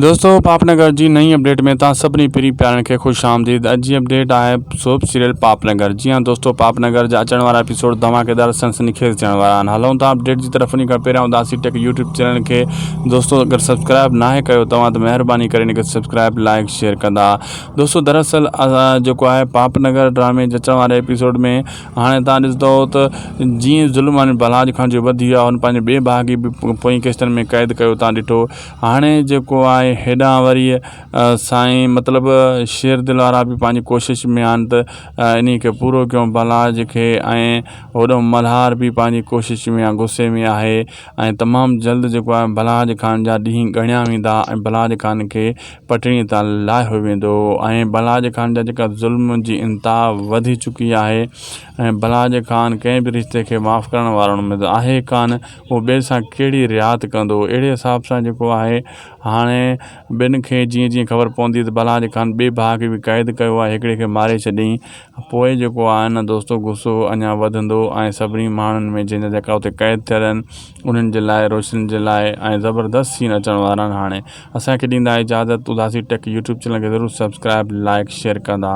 दोस्तों पापनगर जी नई अपडेट में तव्हां सभिनी पहिरीं प्यारनि खे ख़ुशि आमदीद। अॼु जी अपडेट आहे सोप सीरियल पापनगर। जी हाँ दोस्तों, पापनगर जा अचण वारा एपिसोड धमाकेदार सनसनीखेज़ थियण वारा आहिनि। हलूं था अपडेट जी तरफ़। उन खां पहिरियां उदासी टेक यूट्यूब चैनल खे दोस्तों अगरि सब्सक्राइब नाहे कयो तव्हां त महिरबानी करे इनखे सब्सक्राइब लाइक शेयर कंदा। दोस्तों दरअसल जेको आहे पापनगर ड्रामे जे अचण वारे एपिसोड में हाणे तव्हां ॾिसंदो त जीअं ज़ुल्म आहे बलाज खान जो वधी वियो आहे, हुन पंहिंजे ॿिए भाउ खे बि पोइ किस्तनि में क़ैद कयो तव्हां ॾिठो। हाणे जेको आहे हेॾां वरी साईं मतिलबु शेर दिल वारा बि पंहिंजी कोशिश में आहिनि त इन खे पूरो कयूं बलाज खे, ऐं होॾो मल्हार बि पंहिंजी कोशिश में आहे, गुस्से में आहे। ऐं तमामु जल्द जेको आहे बलाज खान जा ॾींहं ॻणिया वेंदा ऐं बलाज खान खे पटड़ी तां लाहियो वेंदो। ऐं बलाज खान जा जेका ज़ुल्म जी इंतिहा वधी चुकी आहे ऐं बलाज खान कंहिं बि रिश्ते खे माफ़ु करण वारो में आहे कान, उहो ॿिए सां कहिड़ी रिआत कंदो। अहिड़े हिसाब सां जेको आहे हाणे ॿिनि खे जीअं जीअं ख़बर पवंदी त बलाज खान ॿिए भाउ खे बि क़ैद कयो आहे, हिकिड़े खे मारे छॾियईं। पोइ जेको आहे न दोस्तों गुस्सो अञा वधंदो ऐं सभिनी माण्हुनि में जंहिंजा जेका उते क़ैद थियल आहिनि उन्हनि जे लाइ रोशनी जे लाइ ऐं ज़बरदस्त सीन अचण वारा आहिनि। हाणे असांखे ॾींदा इजाज़त। उदासी टेक यूट्यूब चैनल खे ज़रूरु सब्सक्राइब लाइक शेयर कंदा।